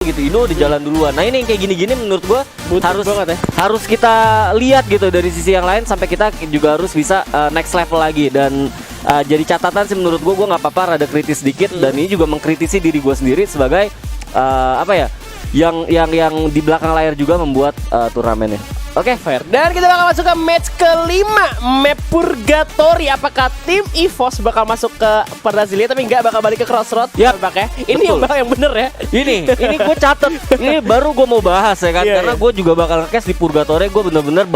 gitu. Indo udah jalan duluan. Nah ini yang kayak gini-gini menurut gue harus banget ya. harus kita lihat gitu dari sisi yang lain sampai kita juga harus bisa next level lagi. Dan jadi catatan sih menurut gue nggak apa-apa rada kritis dikit. Dan ini juga mengkritisi diri gue sendiri sebagai apa ya, yang di belakang layar juga membuat turnamennya. Oke, Fair. Dan kita bakal masuk ke match kelima, map Purgatory. Apakah tim EVOS bakal masuk ke Brasilia tapi nggak bakal balik ke Crossroad? Yap. Ya. Ini yang bener ya. Ini gue catet. Ini baru gue mau bahas ya kan, karena gue juga bakal nge-cast di Purgatory. Gue bener-bener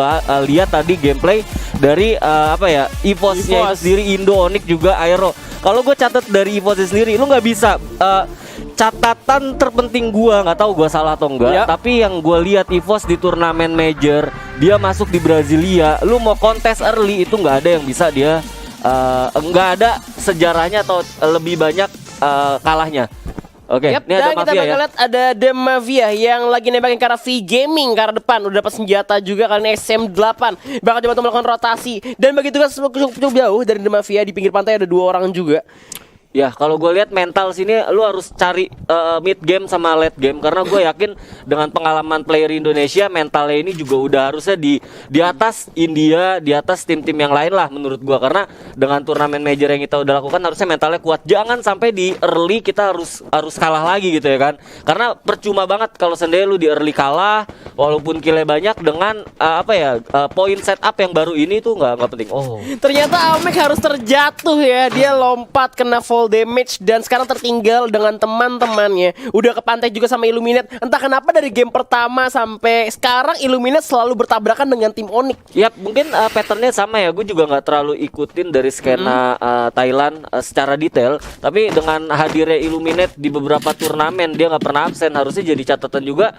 lihat tadi gameplay dari apa ya, EVOS-nya itu sendiri, Indo, Onyx juga Aero. Kalau gue catat dari EVOS sendiri, lu nggak bisa catatan terpenting gua, nggak tahu gua salah atau enggak, tapi yang gua lihat EVOS di turnamen major, dia masuk di Brasilia, lu mau kontes early itu nggak ada yang bisa dia nggak ada sejarahnya atau lebih banyak kalahnya. Oke, ini ada dan kita Mafia bakal ya. lihat ada The Mafia yang lagi nembakin ke arah V Gaming ke arah depan. Udah dapat senjata juga kali ini SM8. Bakal coba untuk melakukan rotasi. Dan begitu kan cukup jauh dari The Mafia, di pinggir pantai ada 2 orang juga. Ya kalau gue lihat mental sini lu harus cari mid game sama late game, karena gue yakin dengan pengalaman player Indonesia mentalnya ini juga udah harusnya di atas India, di atas tim-tim yang lain lah menurut gue, karena dengan turnamen major yang kita udah lakukan harusnya mentalnya kuat. Jangan sampai di early kita harus kalah lagi gitu ya kan, karena percuma banget kalau sendiri lu di early kalah walaupun killnya banyak dengan poin setup yang baru ini tuh nggak penting. Ternyata Amek harus terjatuh ya. Dia lompat kena fall damage dan sekarang tertinggal dengan teman-temannya. Udah ke pantai juga sama Illuminate. Entah kenapa dari game pertama sampai sekarang Illuminate selalu bertabrakan dengan tim Onyx. Yap, mungkin patternnya sama ya. Gue juga nggak terlalu ikutin dari skena Thailand secara detail. Tapi dengan hadirnya Illuminate di beberapa turnamen, dia nggak pernah absen. Harusnya jadi catatan juga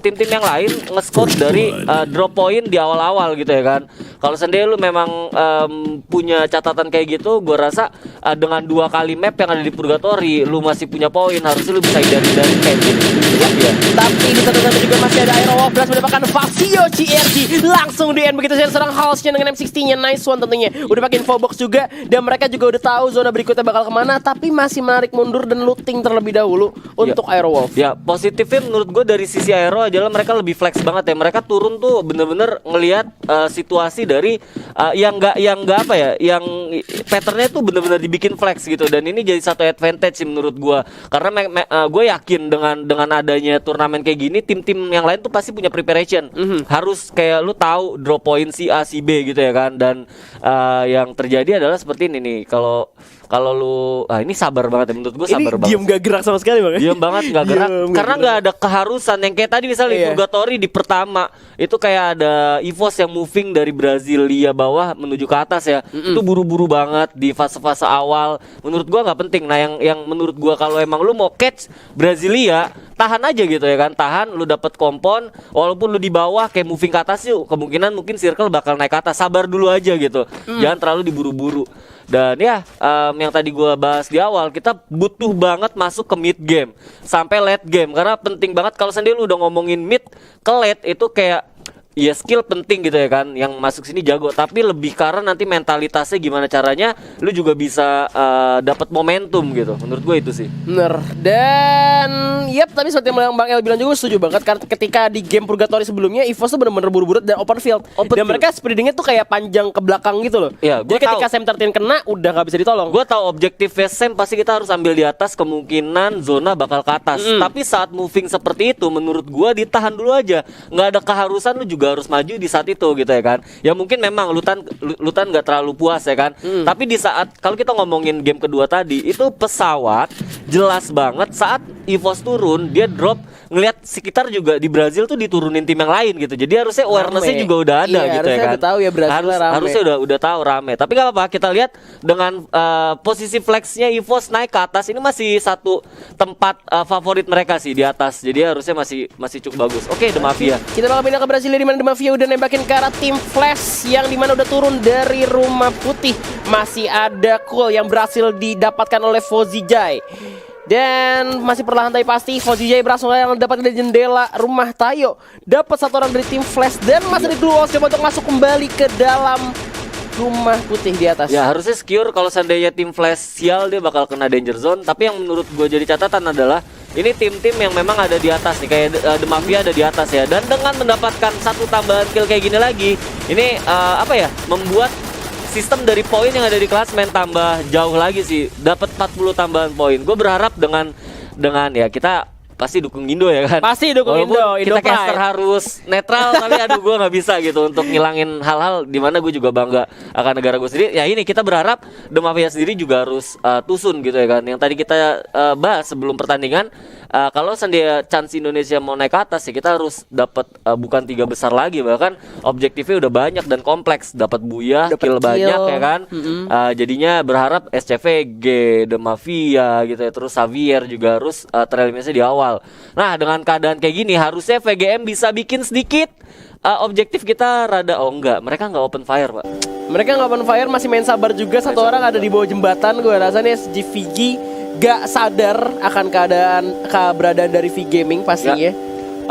tim-tim yang lain nge-scout dari drop point di awal-awal gitu ya kan. Kalau sendiri lu memang punya catatan kayak gitu, gue rasa dengan 2 kali map yang ada di Purgatory, lu masih punya poin, harusnya lu bisa hindari kayak gitu. Ya. Tapi di satu satu juga masih ada Aero Wolf berhasil mendapatkan Vasio CRG langsung di end begitu saja serang Halsnya dengan M60-nya. Nice one tentunya. Udah pakai info box juga dan mereka juga udah tahu zona berikutnya bakal kemana, tapi masih menarik mundur dan looting terlebih dahulu untuk Aero Wolf. Ya, positifnya menurut gue dari sisi Aero adalah mereka lebih flex banget ya. Mereka turun tuh bener-bener ngelihat situasi dari yang patternnya tuh bener-bener dibikin flex gitu, dan ini jadi satu advantage sih menurut gua, karena gue yakin dengan adanya turnamen kayak gini tim-tim yang lain tuh pasti punya preparation. Harus kayak lu tahu drop point si A si B gitu ya kan. Dan yang terjadi adalah seperti ini nih, kalau lu ini sabar banget ya menurut gue, sabar banget. Diam gak gerak sama sekali Bang. Diam banget gak gerak karena nggak ada keharusan yang kayak tadi misalnya di Purgatory di pertama itu kayak ada EVOS yang moving dari Brasilia bawah menuju ke atas ya. Itu buru-buru banget di fase-fase awal. Menurut gua nggak penting. Nah yang menurut gua kalau emang lu mau catch Brasilia, tahan aja gitu ya kan. Tahan, lu dapet kompon walaupun lu di bawah kayak moving ke atas yuk, kemungkinan mungkin circle bakal naik ke atas. Sabar dulu aja gitu. Jangan terlalu diburu-buru. Dan ya yang tadi gue bahas di awal, kita butuh banget masuk ke mid game sampai late game, karena penting banget. Kalau sendiri lu udah ngomongin mid ke late itu kayak ya skill penting gitu ya kan, yang masuk sini jago, tapi lebih karena nanti mentalitasnya gimana caranya lu juga bisa dapat momentum gitu. Menurut gue itu sih bener. Dan tapi seperti yang Bang El bilang juga setuju banget, karena ketika di game Purgatory sebelumnya EVOS tuh bener-bener buru-buru dan open field. Dan mereka spreadingnya tuh kayak panjang ke belakang gitu loh. Ya, jadi ketika Sam13 kena udah gak bisa ditolong. Gue tahu objektifnya Sam pasti kita harus ambil di atas, kemungkinan zona bakal ke atas. Tapi saat moving seperti itu menurut gue ditahan dulu aja. Nggak ada keharusan lu juga harus maju di saat itu gitu ya kan. Ya mungkin memang Lutan nggak terlalu puas ya kan. Tapi di saat kalau kita ngomongin game kedua tadi, itu pesawat jelas banget saat EVOS turun dia drop, ngelihat sekitar juga di Brazil tuh diturunin tim yang lain gitu. Jadi harusnya awareness-nya juga udah ada gitu ya kan. Udah tahu ya Brazil harusnya udah tahu rame. Tapi gak apa-apa, kita lihat dengan posisi flexnya EVOS naik ke atas, ini masih satu tempat favorit mereka sih di atas. Jadi harusnya masih cukup bagus. Oke, The Mafia. Kita bakal pindah ke Brasilia di mana The Mafia udah nembakin ke arah tim Flash yang dimana udah turun dari rumah putih. Masih ada Cool yang berhasil didapatkan oleh Fozijay. Dan masih perlahan tapi pasti Fozijay berhasil yang dapat dari jendela rumah Tayo. Dapat satu orang dari tim Flash dan masih di Glue Walls coba untuk masuk kembali ke dalam rumah putih di atas. Ya harusnya secure. Kalau seandainya tim Flash sial dia bakal kena danger zone. Tapi yang menurut gue jadi catatan adalah ini tim-tim yang memang ada di atas nih, kayak The Mafia ada di atas ya. Dan dengan mendapatkan satu tambahan kill kayak gini lagi, ini membuat sistem dari poin yang ada di klasmen tambah jauh lagi sih. Dapat 40 tambahan poin. Gue berharap dengan ya kita pasti dukung Indo ya kan. Pasti dukung Walaupun Indo kita caster harus netral, tapi aduh gue nggak bisa gitu untuk ngilangin hal-hal dimana gue juga bangga akan negara gue sendiri. Ya ini kita berharap The Mafia sendiri juga harus tusun gitu ya kan. Yang tadi kita bahas sebelum pertandingan, kalau seandainya chance Indonesia mau naik ke atas ya kita harus dapat bukan 3 besar lagi, bahkan objektifnya udah banyak dan kompleks, dapat Buyah, kill banyak ya kan. Jadinya berharap SCVG, The Mafia gitu ya, terus Xavier juga harus tereliminasi di awal. Nah dengan keadaan kayak gini harusnya VGM bisa bikin sedikit objektif kita rada mereka nggak open fire pak. Mereka nggak open fire, masih main sabar juga. Satu orang ada di bawah jembatan. Gue rasanya SGVG gak sadar akan keberadaan dari V Gaming pastinya. Ya.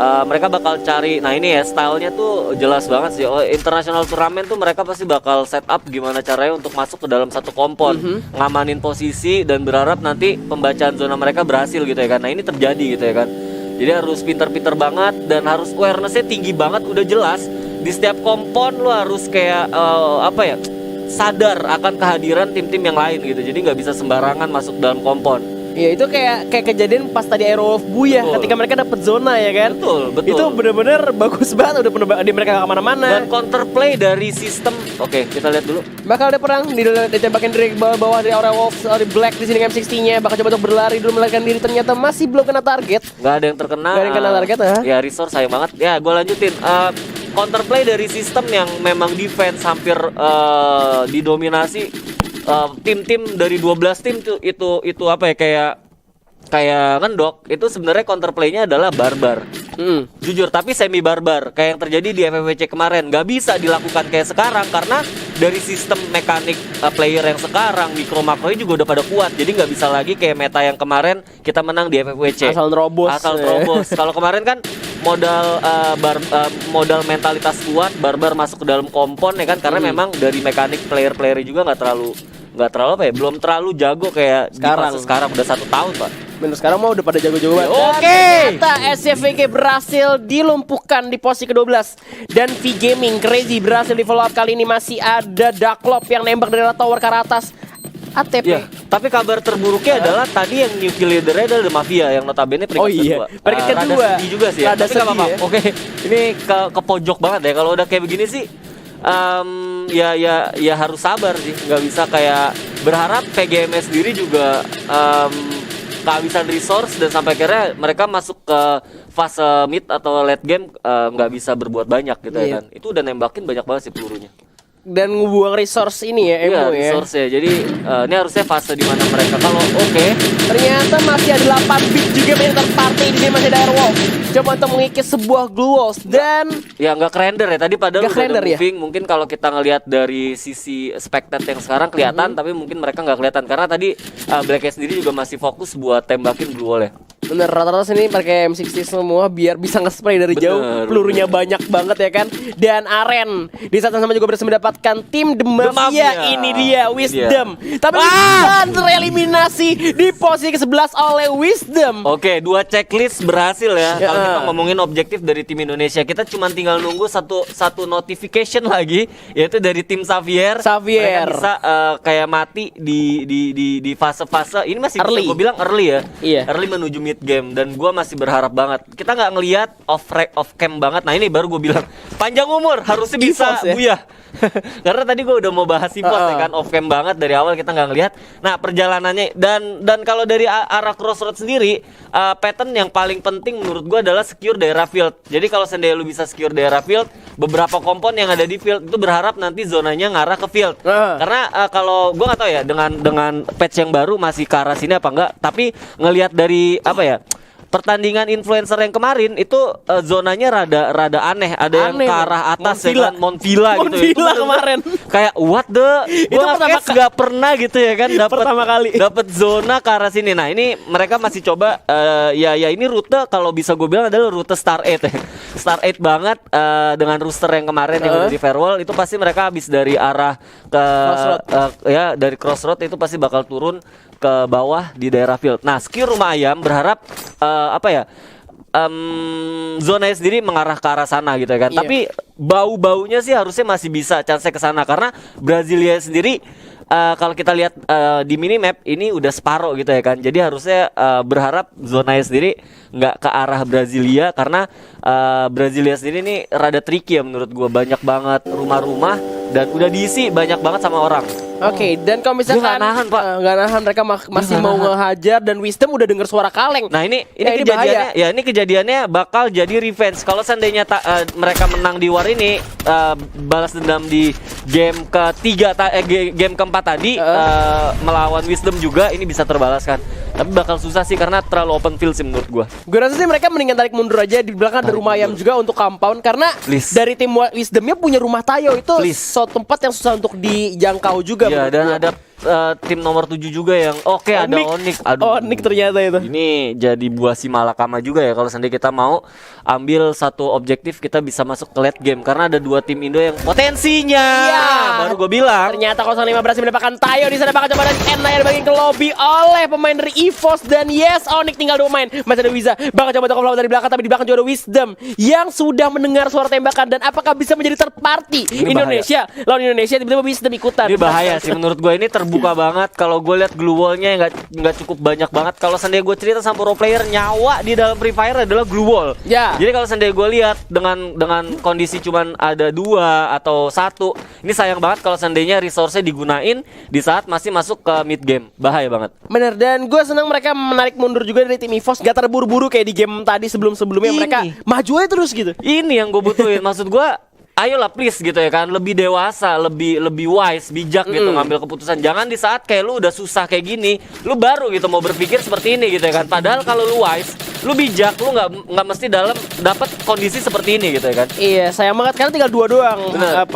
Mereka bakal cari, nah ini ya stylenya tuh jelas banget sih. International turnamen tuh mereka pasti bakal set up gimana caranya untuk masuk ke dalam satu kompon, ngamanin posisi dan berharap nanti pembacaan zona mereka berhasil gitu ya kan. Nah ini terjadi gitu ya kan. Jadi harus pinter-pinter banget dan harus awarenessnya tinggi banget, udah jelas di setiap kompon lo harus kayak sadar akan kehadiran tim-tim yang lain gitu. Jadi nggak bisa sembarangan masuk dalam kompon. Iya itu kayak kejadian pas tadi Aerowolf Buyah ketika mereka dapat zona ya kan. Betul. Itu bener-bener bagus banget, udah mereka gak kemana-mana. Dan counterplay dari sistem. Oke, kita lihat dulu. Bakal ada perang ditembakin dari bawah dari Aerowolf, dari Black di sini M60-nya bakal coba untuk berlari dulu melarikan diri, ternyata masih belum kena target. Gak ada yang terkena. Gak ada yang kena target ya resource sayang banget. Ya gue lanjutin. Counterplay dari sistem yang memang defense hampir didominasi. Tim-tim dari 12 tim itu apa ya kayak ngendok itu sebenarnya counterplaynya adalah barbar. Jujur tapi semi barbar kayak yang terjadi di FFWC kemarin. Gak bisa dilakukan kayak sekarang karena dari sistem mekanik player yang sekarang mikro makronya juga udah pada kuat. Jadi gak bisa lagi kayak meta yang kemarin kita menang di FFWC asal terobos. Kalau kemarin kan modal mentalitas kuat, barbar masuk ke dalam kompon ya kan, karena memang dari mekanik player-playernya juga belum terlalu jago kayak sekarang udah 1 tahun pak. Bener, sekarang mau udah pada jago-jago banget. Oke. Ternyata SCVG berhasil dilumpuhkan di posisi ke-12 dan V Gaming Crazy berhasil di follow up. Kali ini masih ada Darklop yang nembak dari tower ke arah atas ATP. Ya, tapi kabar terburuknya adalah tadi yang new kill leader-nya adalah The Mafia yang notabene peringkat kedua. Peringkat kedua. Rada sedih juga sih ya. Rada Tapi nggak apa-apa. sedih ya. Oke, ini ke pojok banget ya. Kalau udah kayak begini sih ya harus sabar sih, nggak bisa kayak berharap PGMS sendiri juga kehabisan resource dan sampai akhirnya mereka masuk ke fase mid atau late game nggak bisa berbuat banyak gitu ya kan. Itu udah nembakin banyak banget sih pelurunya. Dan ngebuang resource ini ya, Emo ya. Resource ya. Jadi ini harusnya fase di mana mereka kalau ternyata masih ada 8 bit juga main third party di sini, masih ada Airwolf. Coba untuk mengikis sebuah glue walls dan ya nggak kerender ya tadi padahal udah ada moving. Ya? Mungkin kalau kita ngelihat dari sisi spectate yang sekarang kelihatan, tapi mungkin mereka nggak kelihatan karena tadi Blacknya sendiri juga masih fokus buat tembakin glue wall ya. Bener, rata-rata sini pakai M60 semua biar bisa nge-spray dari jauh. Pelurunya banyak banget ya kan. Dan Aren di saat yang sama juga berhasil mendapatkan tim The Mafia. Ini dia Wisdom. Tapi Wisdom tereliminasi di posisi ke-11 oleh Wisdom. Oke, 2 checklist berhasil ya. Kalau kita ngomongin objektif dari tim Indonesia, kita cuma tinggal nunggu satu notification lagi, yaitu dari tim Xavier. Mereka bisa kayak mati di fase-fase. Ini masih bisa gue bilang early ya. Early menuju mid game, dan gue masih berharap banget. Kita nggak ngelihat off cam banget. Nah ini baru gue bilang panjang umur harusnya bisa Buyah. Karena tadi gue udah mau bahas EVOS ya kan, off cam banget dari awal kita nggak ngelihat. Nah perjalanannya dan kalau dari arah Crossroad sendiri, pattern yang paling penting menurut gue adalah secure daerah field. Jadi kalau seandainya lu bisa secure daerah field, beberapa kompon yang ada di field itu berharap nanti zonanya ngarah ke field. Karena kalau gue nggak tahu ya dengan patch yang baru masih ke arah sini apa enggak, tapi ngelihat dari pertandingan influencer yang kemarin itu zonanya rada aneh, ada yang ke arah atas ya kan, Mount Villa gitu ya. Itu kemarin kayak what the, gua nggak pernah gitu ya kan dapat zona ke arah sini. Nah ini mereka masih coba ya ini rute kalau bisa gue bilang adalah rute Star 8 ya. Star 8 banget dengan rooster yang kemarin yang udah di Farewell itu pasti mereka habis dari arah ke ya dari Crossroad itu pasti bakal turun ke bawah di daerah field. Nah, skill Rumah Ayam berharap apa ya? Zonanya sendiri mengarah ke arah sana gitu kan. Tapi bau-baunya sih harusnya masih bisa chance ke sana karena Brasilia sendiri kalau kita lihat di minimap ini udah separuh gitu ya kan. Jadi harusnya berharap zonanya sendiri nggak ke arah Brasilia karena Brasilia sendiri ini rada tricky ya menurut gua, banyak banget rumah-rumah dan udah diisi banyak banget sama orang. Oke, dan kalau misalkan Dia nggak nahan, Pak. Nggak nahan, mereka masih mau ngehajar dan Wisdom udah denger suara kaleng. Nah ini ini kejadiannya, ya ini kejadiannya bakal jadi revenge. Kalau seandainya mereka menang di war ini, balas dendam di game ketiga, game keempat tadi melawan Wisdom juga, ini bisa terbalaskan. Tapi bakal susah sih karena terlalu open field sih menurut gua. Gue rasa sih mereka mendingan tarik mundur aja, di belakang ada Rumah Ayam juga untuk compound karena dari tim Wisdomnya punya rumah Tayo itu suatu tempat yang susah untuk dijangkau juga. Iya, dan ada tim nomor 7 juga yang ada Onyx. Onyx ternyata itu. Ini jadi buah si malakama juga ya kalau seandainya kita mau ambil satu objektif, kita bisa masuk ke late game karena ada 2 tim Indo yang potensinya. Baru gue bilang. Ternyata 05 berhasil mendapatkan Tayo di sana, bakal coba dan N dibagiin ke lobby oleh pemain dari EVOS dan Onyx tinggal 2 pemain. Masih ada Wiza, bakal coba toko dari belakang tapi di belakang juga ada Wisdom yang sudah mendengar suara tembakan dan apakah bisa menjadi third party Indonesia lawan Indonesia, tiba-tiba Wisdom ikutan. Ini bahaya sih menurut gue, ini terbuka banget. Kalau gue lihat glue wall-nya nggak cukup banyak banget. Kalau seandainya gue cerita sama pro player, nyawa di dalam Free Fire adalah glue wall. Jadi kalau seandainya gue lihat dengan kondisi cuman ada 2 atau 1, ini sayang banget kalau seandainya resource-nya digunain di saat masih masuk ke mid game. Bahaya banget. Bener, dan gue senang mereka menarik mundur juga dari tim EVOS, gak terburu-buru kayak di game tadi sebelum-sebelumnya. Mereka maju aja terus gitu. Ini yang gue butuhin. Maksud gue, ayolah please gitu ya kan, lebih dewasa, lebih wise, bijak gitu ngambil keputusan. Jangan di saat kayak lu udah susah kayak gini, lu baru gitu mau berpikir seperti ini gitu ya kan. Padahal kalau lu wise, lu bijak, lu nggak mesti dapat kondisi seperti ini gitu ya kan. Iya, sayang banget karena tinggal 2 doang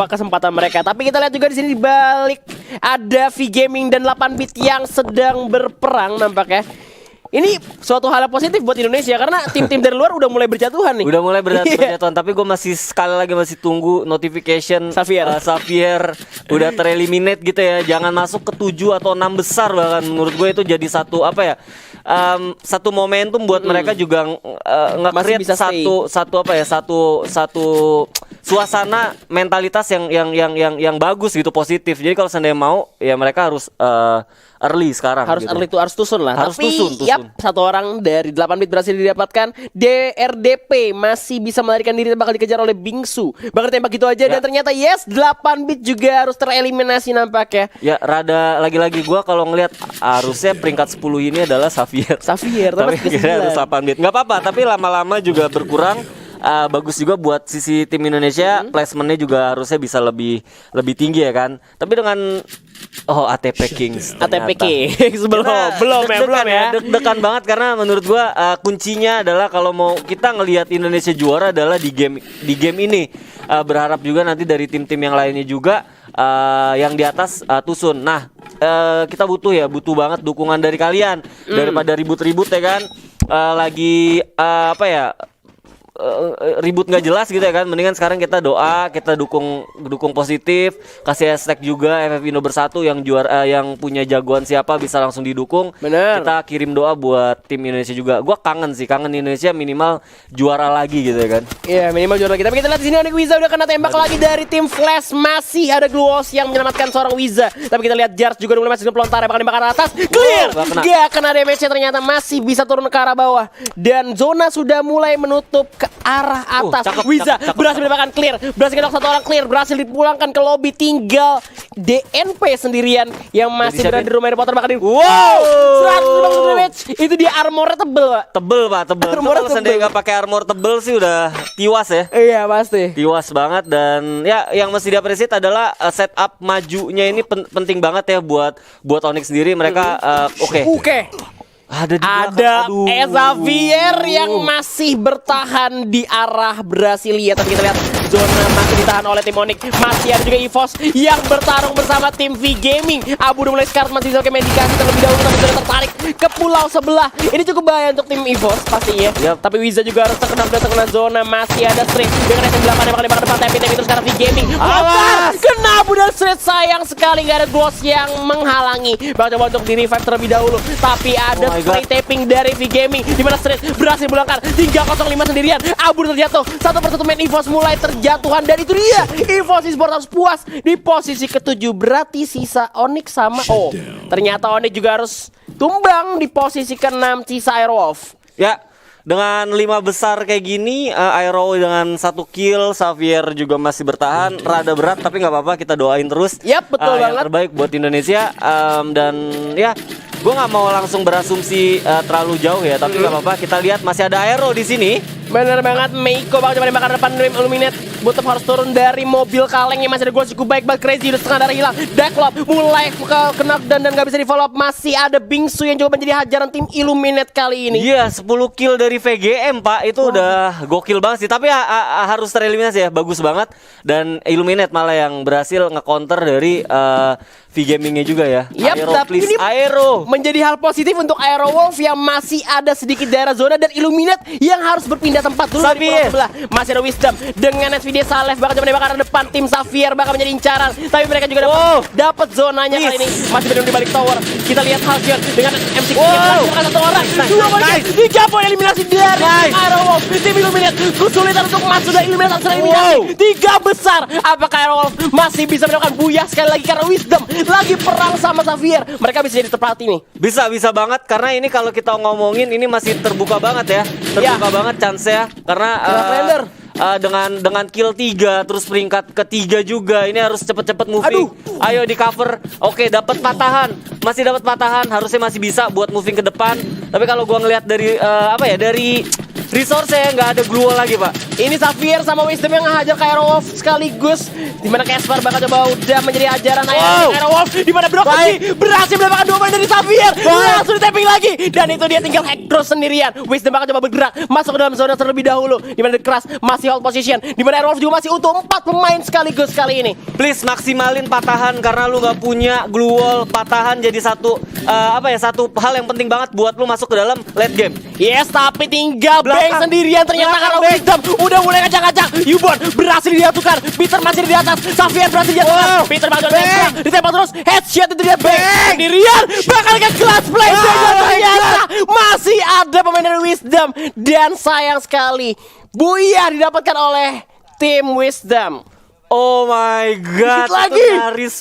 kesempatan mereka. Tapi kita lihat juga di sini di balik ada V Gaming dan 8-bit yang sedang berperang nampaknya. Ini suatu hal yang positif buat Indonesia karena tim-tim dari luar udah mulai berjatuhan nih. Udah mulai berjatuhan, tapi gue masih sekali lagi masih tunggu notification Xavier udah tereliminate gitu ya. Jangan masuk ke 7 atau 6 besar, bahkan menurut gue itu jadi satu satu momentum buat mereka juga nge-create satu suasana mentalitas yang bagus gitu, positif. Jadi kalau seandainya mau ya mereka harus early sekarang. Harus gitu. Early harus tusun lah. Harus tapi tusun. Satu orang dari 8-bit berhasil didapatkan. DRDP masih bisa melarikan diri, bakal dikejar oleh Bingsu. Bakal tembak gitu aja dan ternyata 8-bit juga harus tereliminasi nampaknya. Ya rada lagi-lagi gua kalau ngelihat harusnya peringkat 10 ini adalah Xavier. Tapi kira harus 8-bit. Enggak apa-apa, tapi lama-lama juga berkurang. Bagus juga buat sisi tim Indonesia, placementnya juga harusnya bisa lebih tinggi ya kan. Tapi dengan ATP Kings belum ya. Deg-degan banget karena menurut gua kuncinya adalah kalau mau kita ngelihat Indonesia juara adalah di game ini. Berharap juga nanti dari tim-tim yang lainnya juga yang di atas tusun. Nah, kita butuh banget dukungan dari kalian daripada ribut-ribut ya kan. Ribut nggak jelas gitu ya kan. Mendingan sekarang kita doa, kita dukung positif, kasih hashtag juga FF Indo Bersatu yang juara, yang punya jagoan siapa bisa langsung didukung. Bener. Kita kirim doa buat tim Indonesia juga. Gua kangen Indonesia minimal juara lagi gitu ya kan. Iya, minimal juara lagi. Tapi kita lihat di sini ada Wiza udah kena tembak lagi dari tim Flash. Masih ada Gluos yang menyelamatkan seorang Wiza. Tapi kita lihat Jars juga mulai masih pelontar, bakal nembak ke atas. Clear. Gak kena damage-nya, ternyata masih bisa turun ke arah bawah. Dan zona sudah mulai menutup ke arah atas. Wiza berhasil mendapatkan clear, berhasil ngedok 1 orang clear, berhasil dipulangkan ke lobby. Tinggal DNP sendirian yang masih berada di rumah Harry Potter. Bakal 150 damage. Itu dia armornya tebel, Pak. Tebel. Kalau seandainya nggak pakai armor tebel sih udah tiwas ya. Iya pasti. Tiwas banget. Dan ya yang mesti diapresiasi adalah setup majunya ini penting banget ya buat Onyx sendiri. Mereka oke. Ada Xavier yang masih bertahan di arah Brasilia. Tapi kita lihat Zona masih ditahan oleh tim Onyx. Masih ada juga EVOS yang bertarung bersama tim V Gaming. Abu udah mulai sekarat, masih bisa pakai medikasi terlebih dahulu, tapi sudah tertarik ke pulau sebelah. Ini cukup bahaya untuk tim EVOS pastinya. Tapi Wiza juga harus terkena zona. Masih ada Street dengan SM8 yang bakal depan tapi terus sekarang V Gaming. Awas! Kena Abu dan Street, sayang sekali gak ada Gloss yang menghalangi. Bakal coba untuk di revive terlebih dahulu, tapi ada spray tapping dari V Gaming di mana Street berhasil pulangkan 305 sendirian. Abu terjatuh, satu persatu main EVOS mulai terjatuhan, dan itu dia EVOS Esports harus puas di posisi ke-7. Berarti sisa Onyx sama ternyata Onyx juga harus tumbang di posisi ke-6, sisa Airwolf. Ya, dengan 5 besar kayak gini, Aero dengan 1 kill, Xavier juga masih bertahan. Rada berat tapi nggak apa-apa, kita doain terus. Yap, betul banget. Yang terbaik buat Indonesia. Dan ya, gue nggak mau langsung berasumsi terlalu jauh ya, tapi nggak apa-apa. Kita lihat masih ada Aero di sini. Bener banget, Meiko bakal coba dimakan depan Dream Illuminate. Butuh harus turun dari mobil kaleng yang masih ada gol cukup baik. Crazy udah setengah darah hilang. Decklop mulai kena dan gak bisa di follow up. Masih ada Bingsu yang coba menjadi hajaran tim Illuminate kali ini. Iya, 10 kill dari VGM, Pak. Itu udah gokil banget sih. Tapi harus tereliminasi ya, bagus banget. Dan Illuminate malah yang berhasil nge-counter dari V Gamingnya juga ya. Yap, Aero, tapi ini Aero menjadi hal positif untuk Aerowolf yang masih ada sedikit daerah zona, dan Illuminate yang harus berpindah tempat dulu dari pulau sebelah. Masih ada Wisdom dengan SVD Saleh bakal coba menembakkan depan. Tim Xavier bakal menjadi incaran, tapi mereka juga dapat zonanya kali ini. Masih berada di balik tower. Kita lihat Halcyon dengan MC bukan satu orang, dua orang. 3 poin eliminasi dari Aerowolf. Tim Illuminate kesulitan untuk masuk dari Illuminate langsung eliminasi. 3 besar. Apakah Aerowolf masih bisa mendapatkan Buya sekali lagi karena Wisdom lagi perang sama Xavier? Mereka bisa jadi terpati nih. Bisa banget, karena ini kalau kita ngomongin ini masih terbuka banget ya. Terbuka banget chance-nya karena dengan kill 3 terus peringkat ketiga juga, ini harus cepet-cepet moving. Ayo di cover. Oke, dapat patahan. Masih dapat patahan, harusnya masih bisa buat moving ke depan. Tapi kalau gua ngelihat dari dari resource-nya nggak ada glue lagi, Pak. Ini Xavier sama Wisdom yang ngehajar ke Aerowolf sekaligus. Dimana Casper bakal coba udah menjadi hajaran Aerowolf. Dimana Broccoli berhasil mendapatkan 2 poin dari Xavier. Langsung di-tapping lagi. Dan itu dia tinggal Hector sendirian. Wisdom bakal coba bergerak masuk ke dalam zona terlebih dahulu. Dimana The Crush masih hold position. Dimana Aerowolf juga masih utuh 4 pemain sekaligus kali ini. Please maksimalin patahan, karena lu nggak punya glue wall. Patahan jadi satu satu hal yang penting banget buat lu masuk ke dalam late game. Yes, tapi tinggal Bang sendirian ternyata karena Wisdom udah mulai kacang-kacang. Yubon berhasil dijatuhkan. Peter masih di atas. Xavier berhasil dijatuhkan. Peter bakal ditembak terus. Headshot itu dia Bang sendirian. Bakal ke clutch play. Ternyata masih ada pemain dari Wisdom. Dan sayang sekali, Buya didapatkan oleh tim Wisdom. Oh my god, lagi. itu nyaris